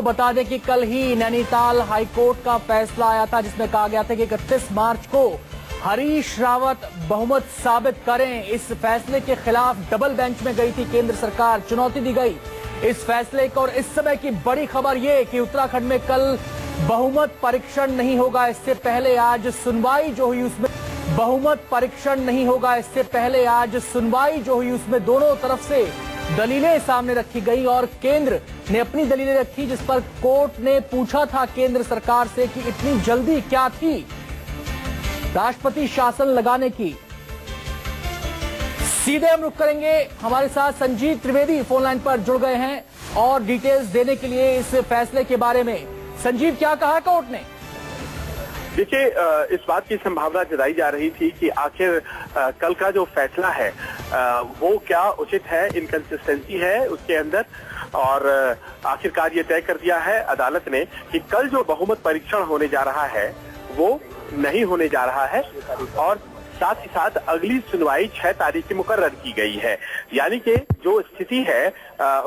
बता दें कि कल ही नैनीताल हाईकोर्ट का फैसला आया था, जिसमें कहा गया था कि 31 मार्च को हरीश रावत बहुमत साबित करें। इस फैसले के खिलाफ डबल बेंच में गई थी केंद्र सरकार, चुनौती दी गई इस फैसले को। और इस समय की बड़ी खबर ये कि उत्तराखंड में कल बहुमत परीक्षण नहीं होगा। इससे पहले आज सुनवाई जो हुई उसमें बहुमत परीक्षण नहीं होगा। इससे पहले आज सुनवाई जो हुई उसमें दोनों तरफ से दलीलें सामने रखी गई और केंद्र ने अपनी दलीलें रखी, जिस पर कोर्ट ने पूछा था केंद्र सरकार से कि इतनी जल्दी क्या थी राष्ट्रपति शासन लगाने की। सीधे हम रुख करेंगे, हमारे साथ संजीव त्रिवेदी फोन लाइन पर जुड़ गए हैं और डिटेल्स देने के लिए इस फैसले के बारे में। संजीव, क्या कहा कोर्ट ने? देखिए, इस बात की संभावना जताई जा रही थी कि आखिर कल का जो फैसला है वो क्या उचित है, इनकंसिस्टेंसी है उसके अंदर, और आखिरकार ये तय कर दिया है अदालत ने कि कल जो बहुमत परीक्षण होने जा रहा है वो नहीं होने जा रहा है और साथ ही साथ अगली सुनवाई 6 तारीख की मुकर्रर की गई है। यानी कि जो स्थिति है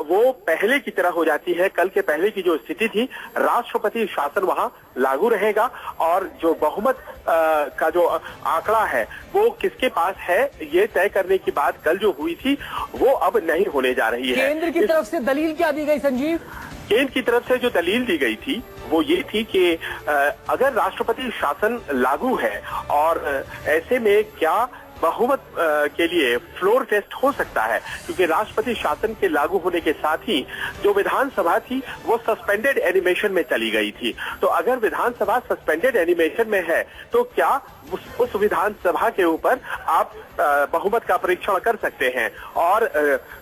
वो पहले की तरह हो जाती है। कल के पहले की जो स्थिति थी, राष्ट्रपति शासन वहां लागू रहेगा और जो बहुमत का जो आंकड़ा है वो किसके पास है ये तय करने की बात कल जो हुई थी वो अब नहीं होने जा रही है। केंद्र की तरफ से दलील क्या दी गई संजीव? केंद्र की तरफ से जो दलील दी गई थी वो ये थी कि अगर राष्ट्रपति शासन लागू है और ऐसे में क्या बहुमत के लिए फ्लोर टेस्ट हो सकता है, क्योंकि राष्ट्रपति शासन के लागू होने के साथ ही जो विधानसभा थी वो सस्पेंडेड एनिमेशन में चली गई थी। तो अगर विधानसभा सस्पेंडेड एनिमेशन में है तो क्या उस विधानसभा के ऊपर आप बहुमत का परीक्षण कर सकते हैं? और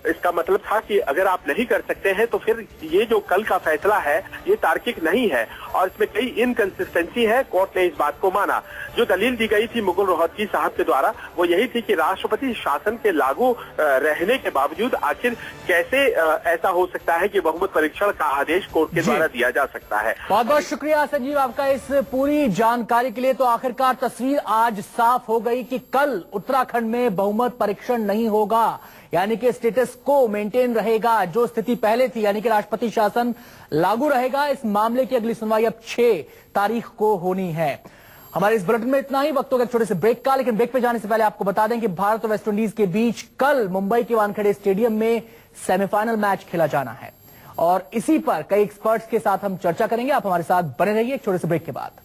इसका मतलब था कि अगर आप नहीं कर सकते हैं तो फिर ये जो कल का फैसला है ये तार्किक नहीं है और इसमें कई इनकंसिस्टेंसी है। कोर्ट ने इस बात को माना। जो दलील दी गई थी मुकुल रोहतगी साहब के द्वारा वो यही थी कि राष्ट्रपति शासन के लागू रहने के बावजूद आखिर कैसे ऐसा हो सकता है कि बहुमत परीक्षण का आदेश कोर्ट के द्वारा दिया जा सकता है। बहुत बहुत शुक्रिया संजीव आपका इस पूरी जानकारी के लिए। तो आखिरकार तस्वीर आज साफ हो गई कि कल उत्तराखंड में बहुमत परीक्षण नहीं होगा, यानी कि स्टेटस को मेंटेन रहेगा। जो स्थिति पहले थी यानी कि राष्ट्रपति शासन लागू रहेगा। इस मामले की अगली सुनवाई अब 6 तारीख को होनी है। हमारे इस बुलेटिन में इतना ही। वक्त होगा एक छोटे से ब्रेक का, लेकिन ब्रेक पे जाने से पहले आपको बता दें कि भारत और वेस्टइंडीज के बीच कल मुंबई के वानखेड़े स्टेडियम में सेमीफाइनल मैच खेला जाना है और इसी पर कई एक्सपर्ट्स के साथ हम चर्चा करेंगे। आप हमारे साथ बने रहिए एक छोटे से ब्रेक के बाद।